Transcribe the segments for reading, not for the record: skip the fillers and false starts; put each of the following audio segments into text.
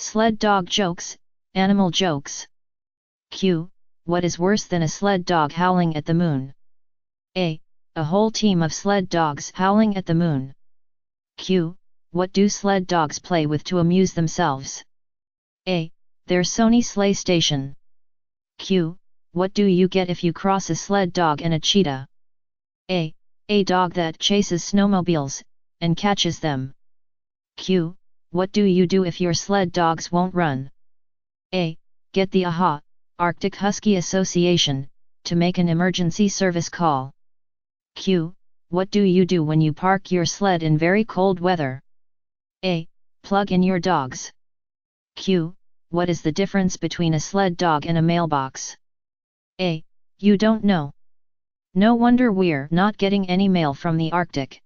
Sled dog jokes, animal jokes. Q. What is worse than a sled dog howling at the moon? A. A whole team of sled dogs howling at the moon. Q. What do sled dogs play with to amuse themselves? A. Their Sony sleigh station. Q. What do you get if you cross a sled dog and a cheetah? A. A dog that chases snowmobiles, and catches them. Q. What do you do if your sled dogs won't run? A. Get the AHA, Arctic Husky Association, to make an emergency service call. Q. What do you do when you park your sled in very cold weather? A. Plug in your dogs. Q. What is the difference between a sled dog and a mailbox? A. You don't know. No wonder we're not getting any mail from the Arctic.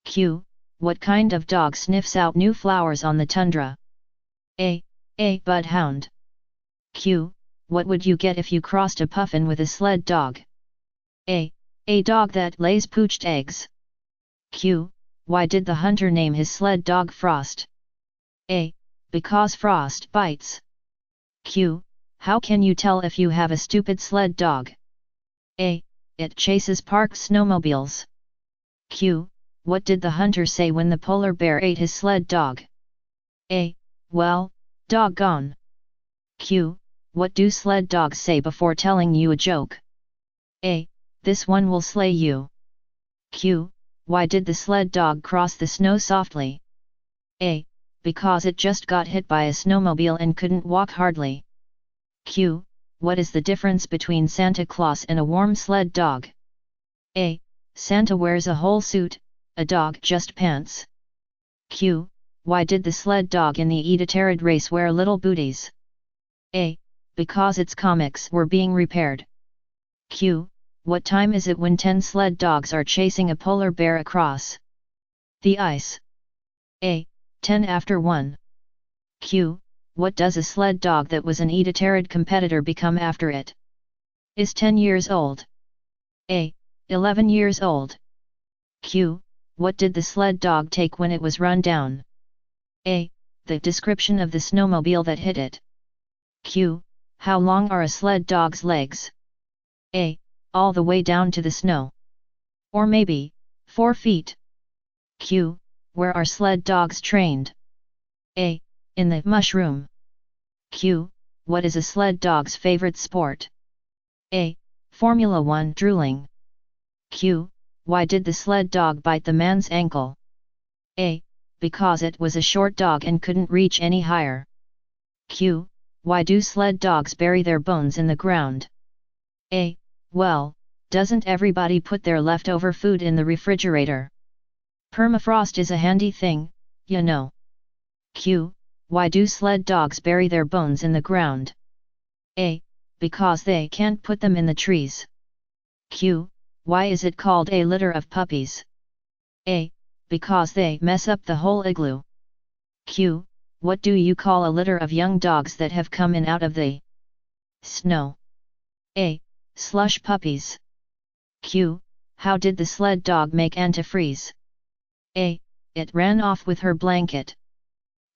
Q. What kind of dog sniffs out new flowers on the tundra? A. A bloodhound. Q. What would you get if you crossed a puffin with a sled dog? A. A dog that lays poached eggs. Q. Why did the hunter name his sled dog Frost? A. Because Frost bites. Q. How can you tell if you have a stupid sled dog? A. It chases parked snowmobiles. Q. What did the hunter say when the polar bear ate his sled dog? A. Well, doggone. Q. What do sled dogs say before telling you a joke? A. This one will slay you. Q. Why did the sled dog cross the snow softly? A. Because it just got hit by a snowmobile and couldn't walk hardly. Q. What is the difference between Santa Claus and a warm sled dog? A. Santa wears a whole suit, a dog just pants. Q. Why did the sled dog in the Iditarod race wear little booties? A. Because its comics were being repaired. Q. What time is it when 10 sled dogs are chasing a polar bear across the ice? A. 10 after 1. Q. What does a sled dog that was an Iditarod competitor become after it is 10 years old? A. 11 years old. Q. What did the sled dog take when it was run down? A. The description of the snowmobile that hit it. Q. How long are a sled dog's legs? A. All the way down to the snow. Or maybe 4 feet. Q. Where are sled dogs trained? A. In the mushroom. Q. What is a sled dog's favorite sport? A. Formula 1 drooling. Q. Why did the sled dog bite the man's ankle? A. Because it was a short dog and couldn't reach any higher. Q. Why do sled dogs bury their bones in the ground? A. Well, doesn't everybody put their leftover food in the refrigerator? Permafrost is a handy thing, you know. Q. Why do sled dogs bury their bones in the ground? A. Because they can't put them in the trees. Q. Why is it called a litter of puppies? A. Because they mess up the whole igloo. Q. What do you call a litter of young dogs that have come in out of the snow? A. Slush puppies. Q. How did the sled dog make antifreeze? A. It ran off with her blanket.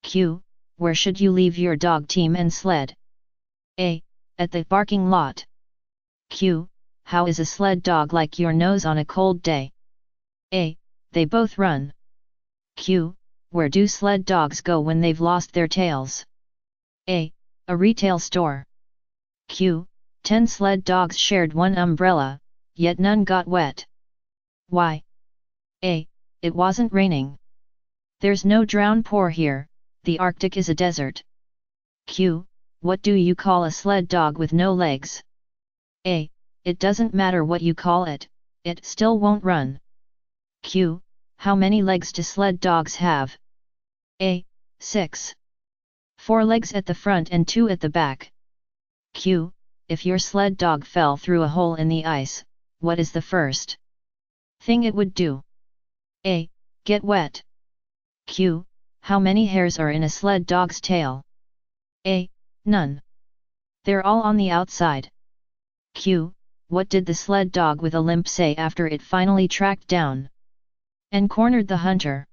Q. Where should you leave your dog team and sled? A. At the parking lot. Q. How is a sled dog like your nose on a cold day? A. They both run. Q. Where do sled dogs go when they've lost their tails? A. A retail store. Q. 10 sled dogs shared one umbrella, yet none got wet. Why? A. It wasn't raining. There's no downpour here, the Arctic is a desert. Q. What do you call a sled dog with no legs? A. It doesn't matter what you call it, it still won't run. Q. How many legs do sled dogs have? A. 6. 4 legs at the front and 2 at the back. Q. If your sled dog fell through a hole in the ice, what is the first thing it would do? A. Get wet. Q. How many hairs are in a sled dog's tail? A. None. They're all on the outside. Q. What did the sled dog with a limp say after it finally tracked down and cornered the hunter?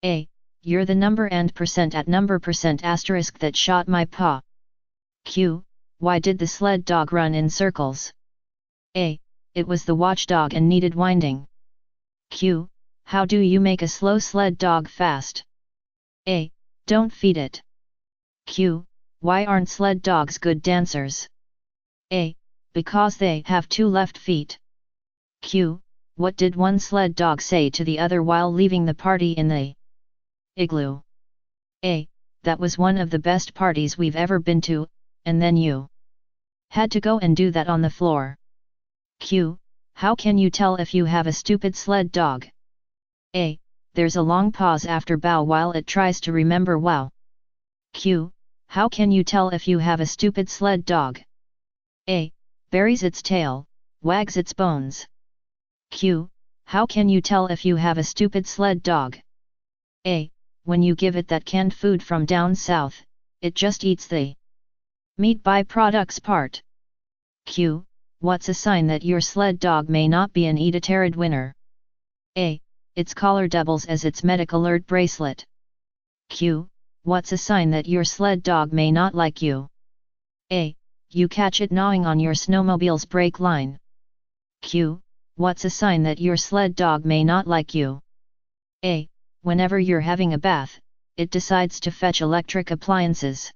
A. you're the number and percent at number percent asterisk that shot my paw. Q. Why did the sled dog run in circles? A. It was the watchdog and needed winding. Q. How do you make a slow sled dog fast? A. Don't feed it. Q. Why aren't sled dogs good dancers? A. Because they have 2 left feet. Q. What did one sled dog say to the other while leaving the party in the igloo? A. That was one of the best parties we've ever been to, and then you had to go and do that on the floor. Q. How can you tell if you have a stupid sled dog? A. There's a long pause after bow while it tries to remember wow. Q. How can you tell if you have a stupid sled dog? A. Buries its tail, wags its bones. Q. How can you tell if you have a stupid sled dog? A. When you give it that canned food from down south, it just eats the meat byproducts part. Q. What's a sign that your sled dog may not be an Iditarod winner? A. Its collar doubles as its medical alert bracelet. Q. What's a sign that your sled dog may not like you? A. You catch it gnawing on your snowmobile's brake line. Q. What's a sign that your sled dog may not like you? A. Whenever you're having a bath, it decides to fetch electric appliances.